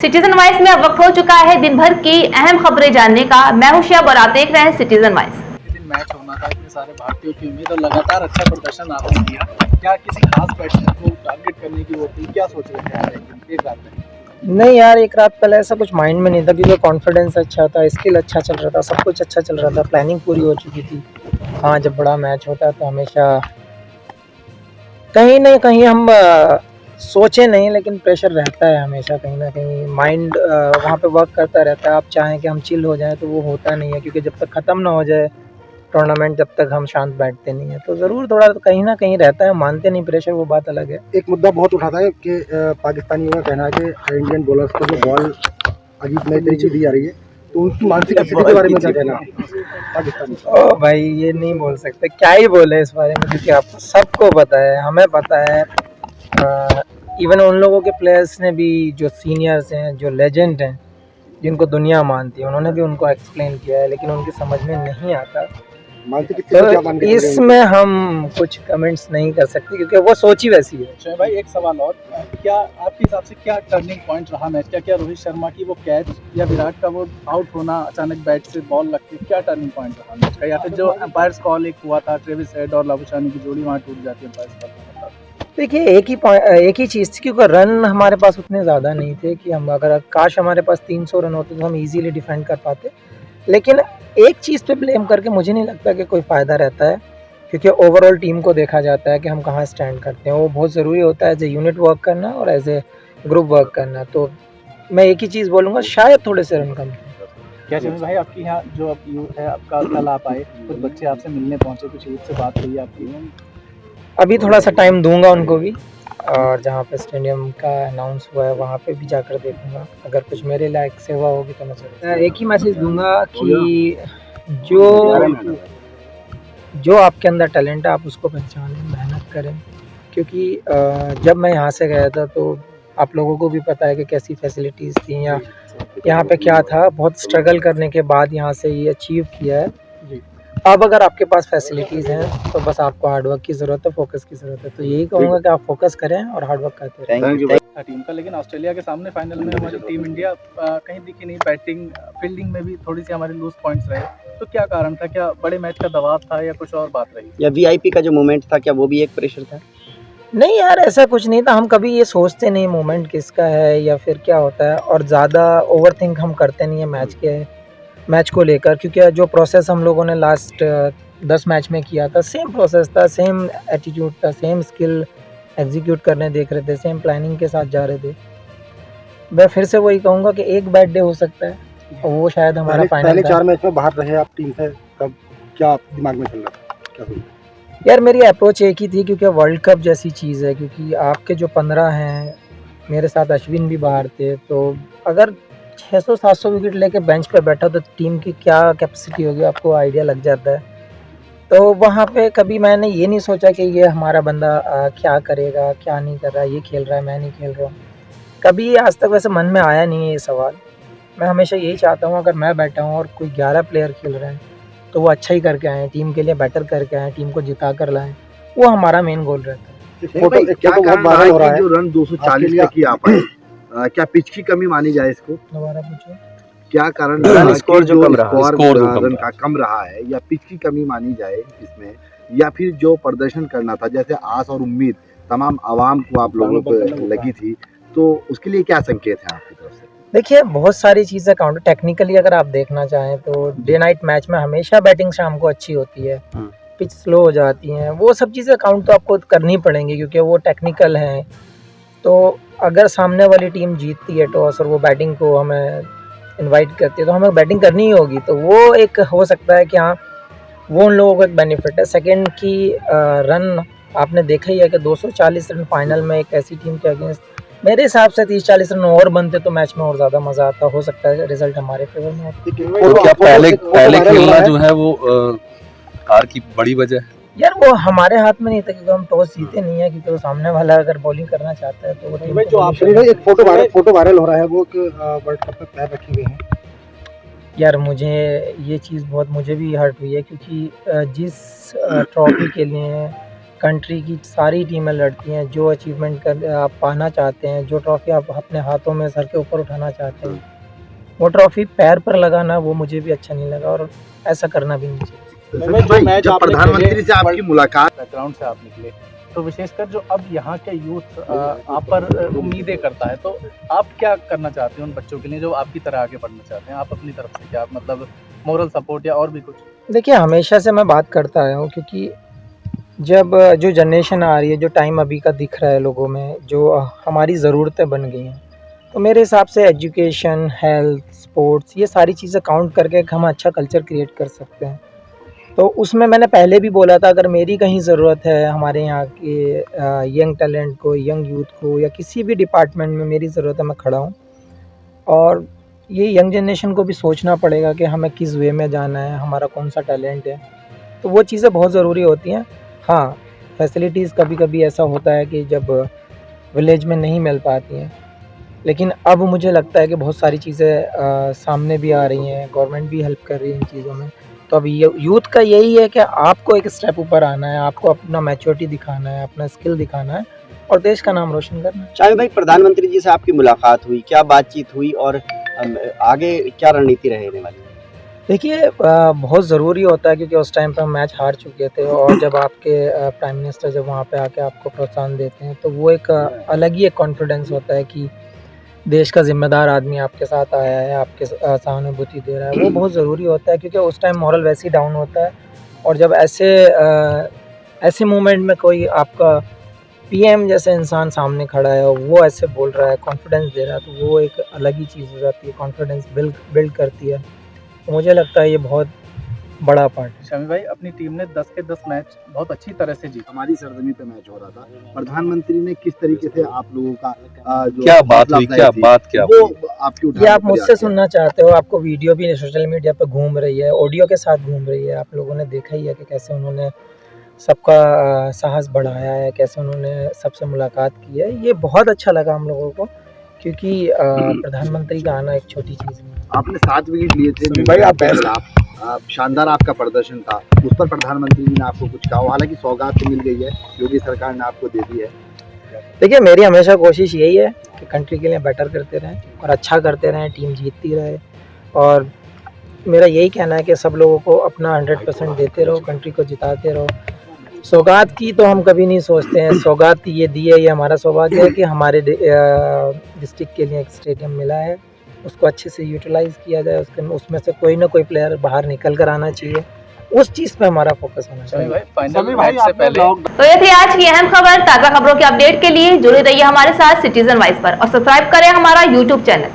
Citizen wise में अब वक्त हो चुका है दिन भर की अहम खबरें जानने का। मैं हूं शिया और आप देख रहे हैं सिटीजन वाइज। दिन मैच होना था, इतने सारे भारतीयों की उम्मीद और लगातार अच्छा प्रदर्शन आपने किया। क्या किसी खास बैट्समैन को टारगेट करने की वो थी, क्या सोच रहे थे आप एक रात में? नहीं यार, एक रात पहले ऐसा कुछ माइंड में नहीं था क्योंकि कॉन्फिडेंस अच्छा था, स्किल अच्छा चल रहा था, सब कुछ अच्छा चल रहा था, प्लानिंग पूरी हो चुकी थी। हाँ, जब बड़ा मैच होता है तो हमेशा कहीं ना कहीं हम सोचे नहीं, लेकिन प्रेशर रहता है हमेशा, कहीं ना कहीं माइंड वहाँ पे वर्क करता रहता है। आप चाहें कि हम चिल हो जाएं तो वो होता नहीं है, क्योंकि जब तक ख़त्म ना हो जाए टूर्नामेंट, जब तक हम शांत बैठते नहीं है। तो ज़रूर थोड़ा तो कहीं ना कहीं रहता है, मानते नहीं प्रेशर, वो बात अलग है। एक मुद्दा बहुत उठाता है कि पाकिस्तानियों का कहना है कि इंडियन बॉलर्स को जो बॉल अजीब नई तरीके दी जा रही है, तो उनकी मानसिक स्थिति के बारे में क्या कहना है पाकिस्तानी? ओ भाई, ये नहीं बोल सकते, क्या ही बोले इस बारे में, क्योंकि आपको सबको पता है, हमें पता है। इवन उन लोगों के प्लेयर्स ने भी, जो सीनियर्स हैं, जो लेजेंड हैं, जिनको दुनिया मानती है, उन्होंने भी उनको एक्सप्लेन किया है, लेकिन उनकी समझ में नहीं आता। मानसिक स्थिति क्या मान तो के चल रहे हैं? इसमें हम कुछ कमेंट्स नहीं कर सकते, क्योंकि वो सोच ही वैसी है। शोएब भाई, एक सवाल और, क्या आपके हिसाब से क्या टर्निंग पॉइंट रहा मैच का? क्या रोहित शर्मा की वो कैच या विराट का वो आउट होना अचानक बैट से बॉल लग के, क्या टर्निंग पॉइंट रहा मैच का? या फिर जो एम्पायर्स कॉल एक हुआ था, ट्रेविस हेड और लाबुशानी की जोड़ी वहाँ टूट जाती है एम्पायर्स कॉल? देखिए, एक ही चीज़ थी, क्योंकि रन हमारे पास उतने ज़्यादा नहीं थे कि हम, अगर काश हमारे पास 300 रन होते तो हम इजीली डिफेंड कर पाते। लेकिन एक चीज़ पे ब्लेम करके मुझे नहीं लगता कि कोई फ़ायदा रहता है, क्योंकि ओवरऑल टीम को देखा जाता है कि हम कहाँ स्टैंड करते हैं। वो बहुत ज़रूरी होता है, एज ए यूनिट वर्क करना और एज ए ग्रुप वर्क करना। तो मैं एक ही चीज़ बोलूँगा, शायद थोड़े से रन कम थे। क्या शोएब भाई, आपके यहाँ जो अब यूथ है आपका, कल आप आए, कुछ बच्चे आपसे मिलने पहुँचे, कुछ यूथ से बात हुई आपकी? अभी थोड़ा सा टाइम दूंगा उनको भी, और जहाँ पे स्टेडियम का अनाउंस हुआ है वहाँ पे भी जाकर देखूंगा। अगर कुछ मेरे लायक सेवा होगी तो मैं एक ही मैसेज दूंगा कि जो आपके अंदर टैलेंट है, आप उसको पहचानें, मेहनत करें। क्योंकि जब मैं यहाँ से गया था तो आप लोगों को भी पता है कि कैसी फैसिलिटीज़ थी, या यहाँ पे क्या था। बहुत स्ट्रगल करने के बाद यहाँ से ये अचीव किया है। अब अगर आपके पास फैसिलिटीज़ हैं तो बस आपको हार्डवर्क की ज़रूरत है, फोकस की ज़रूरत है। तो यही कहूँगा कि आप फोकस करें और हार्डवर्क करते रहें। टीम का, लेकिन ऑस्ट्रेलिया के सामने फाइनल में हमारी टीम इंडिया कहीं दिखी नहीं। बैटिंग फील्डिंग में भी थोड़ी सी हमारे लूज पॉइंट्स रहे, तो क्या कारण था? क्या बड़े मैच का दबाव था या कुछ और बात रही? या वीआईपी का जो मोमेंट था, क्या वो भी एक प्रेशर था? नहीं यार, ऐसा कुछ नहीं था। हम कभी ये सोचते नहीं मोमेंट किसका है या फिर क्या होता है, और ज़्यादा ओवरथिंक हम करते नहीं है मैच को लेकर, क्योंकि जो प्रोसेस हम लोगों ने लास्ट 10 मैच में किया था, सेम प्रोसेस था, सेम एटीट्यूड था, सेम स्किल एग्जीक्यूट करने देख रहे थे, सेम प्लानिंग के साथ जा रहे थे। मैं फिर से वही कहूँगा कि एक बैड डे हो सकता है, और वो शायद हमारा फाइनल। पहले 4 मैच में बाहर रहे आप टीम से, कब क्या दिमाग में चल रहा था, क्या हुआ? यार, मेरी अप्रोच एक ही थी, क्योंकि वर्ल्ड कप जैसी चीज़ है, क्योंकि आपके जो 15 हैं, मेरे साथ अश्विन भी बाहर थे, तो अगर 600-700 विकेट लेके बेंच पे बैठा तो टीम की क्या कैपेसिटी होगी, आपको आइडिया लग जाता है। तो वहाँ पे कभी मैंने ये नहीं सोचा कि ये हमारा बंदा क्या करेगा, क्या नहीं कर रहा, ये खेल रहा है, मैं नहीं खेल रहा हूँ। कभी आज तक वैसे मन में आया नहीं है ये सवाल। मैं हमेशा यही चाहता हूँ, अगर मैं बैठा हूँ और कोई 11 प्लेयर खेल रहे हैं तो वो अच्छा ही करके आएँ, टीम के लिए बेटर करके आएँ, टीम को जिता कर लाएँ। वो हमारा मेन गोल रहता है। क्या बहुत वायरल हो रहा है जो रन 240 तक की आ पाए, क्या पिच की कमी मानी जाए इसको? दोबारा पूछो। क्या कारण रन स्कोर जो कम रहा, रन का कम रहा है, या पिच की कमी मानी जाए इसमें, या फिर जो प्रदर्शन करना था, जैसे आस और उम्मीद तमाम आवाम को आप लोगों को लगी थी, तो उसके लिए क्या संकेत है आपकी तरफ से? देखिए, बहुत सारी चीज़ें काउंट टेक्निकली अगर आप देखना चाहें तो डे नाइट मैच में हमेशा बैटिंग शाम को अच्छी होती है, पिच स्लो हो जाती हैं, वो सब चीज़ें काउंट तो आपको करनी पड़ेंगी, क्योंकि वो टेक्निकल हैं। तो अगर सामने वाली टीम जीतती है टॉस और वो बैटिंग को हमें इनवाइट करती है, तो हमें बैटिंग करनी ही होगी। तो वो एक हो सकता है कि हाँ, वो उन लोगों को एक बेनिफिट है। सेकंड की रन आपने देखा ही है कि 240 रन फाइनल में एक ऐसी टीम के अगेंस्ट, मेरे हिसाब से 30-40 रन और बनते तो मैच में और ज़्यादा मज़ा आता। हो सकता है रिजल्ट हमारे फेवर में होता। और क्या पहले खेलना जो है वो हार की बड़ी वजह है? यार, वो हमारे हाथ में नहीं था, क्योंकि हम टॉस जीते नहीं है, क्योंकि वो सामने वाला अगर बॉलिंग करना चाहता है तो वो टीम जो आप एक फोटो वायरल हो रहा है, वो वर्ल्ड कप में पैर रखे हुए हैं। यार, मुझे ये चीज़ बहुत, मुझे भी हर्ट हुई है, क्योंकि जिस ट्रॉफी के लिए कंट्री की सारी टीमें लड़ती हैं, जो अचीवमेंट कर आप पाना चाहते हैं, जो ट्रॉफ़ी आप अपने हाथों में सर के ऊपर उठाना चाहते हैं, वो ट्रॉफ़ी पैर पर लगाना वो मुझे भी अच्छा नहीं लगा और ऐसा करना भी नहीं चाहिए। समीर भाई, जब प्रधानमंत्री से आपकी मुलाकात बैकग्राउंड से आप निकले, तो विशेषकर जो अब यहाँ के यूथ आप पर उम्मीदें करता है, तो आप क्या करना चाहते हैं उन बच्चों के लिए जो आपकी तरह आगे बढ़ना चाहते हैं? आप अपनी तरफ से क्या मतलब मोरल सपोर्ट या और भी कुछ? देखिए, हमेशा से मैं बात करता आया हूँ, क्योंकि जब जो जनरेशन आ रही है, जो टाइम अभी का दिख रहा है लोगों में, जो हमारी ज़रूरतें बन गई हैं, तो मेरे हिसाब से एजुकेशन, हेल्थ, स्पोर्ट्स, ये सारी चीज़ें काउंट करके हम अच्छा कल्चर क्रिएट कर सकते हैं। तो उसमें मैंने पहले भी बोला था, अगर मेरी कहीं ज़रूरत है हमारे यहाँ के यंग टैलेंट को, यंग यूथ को, या किसी भी डिपार्टमेंट में मेरी ज़रूरत है, मैं खड़ा हूँ। और ये यंग जनरेशन को भी सोचना पड़ेगा कि हमें किस वे में जाना है, हमारा कौन सा टैलेंट है, तो वो चीज़ें बहुत ज़रूरी होती हैं। हाँ, फैसिलिटीज़ कभी-कभी ऐसा होता है कि जब विलेज में नहीं मिल पाती हैं, लेकिन अब मुझे लगता है कि बहुत सारी चीज़ें सामने भी आ रही हैं, गवर्नमेंट भी हेल्प कर रही है इन चीज़ों में। तो अब ये यूथ का यही है कि आपको एक स्टेप ऊपर आना है, आपको अपना मैच्योरिटी दिखाना है, अपना स्किल दिखाना है और देश का नाम रोशन करना है। शामिर भाई, प्रधानमंत्री जी से आपकी मुलाकात हुई, क्या बातचीत हुई और आगे क्या रणनीति रहने वाली है? देखिए, बहुत ज़रूरी होता है, क्योंकि उस टाइम पे हम मैच हार चुके थे और जब आपके प्राइम मिनिस्टर जब वहाँ पे आके आपको प्रोत्साहन देते हैं, तो वो एक अलग ही एक कॉन्फिडेंस होता है कि देश का ज़िम्मेदार आदमी आपके साथ आया है, आपके सहानुभूति दे रहा है। वो बहुत ज़रूरी होता है, क्योंकि उस टाइम मोरल वैसे ही डाउन होता है और जब ऐसे मोमेंट में कोई आपका पीएम जैसे इंसान सामने खड़ा है और वो ऐसे बोल रहा है, कॉन्फिडेंस दे रहा है, तो वो एक अलग ही चीज़ हो जाती है, कॉन्फिडेंस बिल्ड करती है। तो मुझे लगता है ये बहुत बड़ा पार्ट है। शमी भाई, अपनी टीम ने 10 के 10 मैच बहुत अच्छी तरह से जीता। हमारी सरजमी पे मैच हो रहा था, प्रधानमंत्री ने किस तरीके से आप लोगों का जो क्या बात हुई, क्या बात क्या वो हुई? आपकी ये उठाने आप का मुझसे प्रयास सुनना चाहते हो, आपको वीडियो भी सोशल मीडिया पे घूम रही है, ऑडियो के साथ घूम रही है, आप लोगों ने देखा ही है कि कैसे उन्होंने सबका साहस बढ़ाया है, कैसे उन्होंने सबसे मुलाकात की है। ये बहुत अच्छा लगा हम लोगों को, क्योंकि प्रधानमंत्री का आना एक छोटी चीज़ नहीं है। आपने 7 विकेट लिए थे भाई, आप बेस्ट। शानदार आपका प्रदर्शन था, उस पर प्रधानमंत्री जी ने आपको कुछ कहा? हालांकि सौगात तो मिल गई है, योगी सरकार ने आपको दे दी है। देखिए, मेरी हमेशा कोशिश यही है कि कंट्री के लिए बेटर करते रहें और अच्छा करते रहें, टीम जीतती रहे, और मेरा यही कहना है कि सब लोगों को अपना 100% देते रहो, कंट्री को जिताते रहो। सौगात की तो हम कभी नहीं सोचते हैं, सौगात ये दी है, ये हमारा सौभाग्य है कि हमारे डिस्ट्रिक्ट के लिए एक स्टेडियम मिला है, उसको अच्छे से यूटिलाइज़ किया जाए, उसमें से कोई ना कोई प्लेयर बाहर निकल कर आना चाहिए, उस चीज़ पे हमारा फोकस होना चाहिए। शमी भाई, फाइनल मैच से पहले तो ये थी आज की अहम खबर। ताज़ा खबरों के अपडेट के लिए जुड़े रहिए हमारे साथ सिटीजन वाइज पर और सब्सक्राइब करें हमारा यूट्यूब चैनल।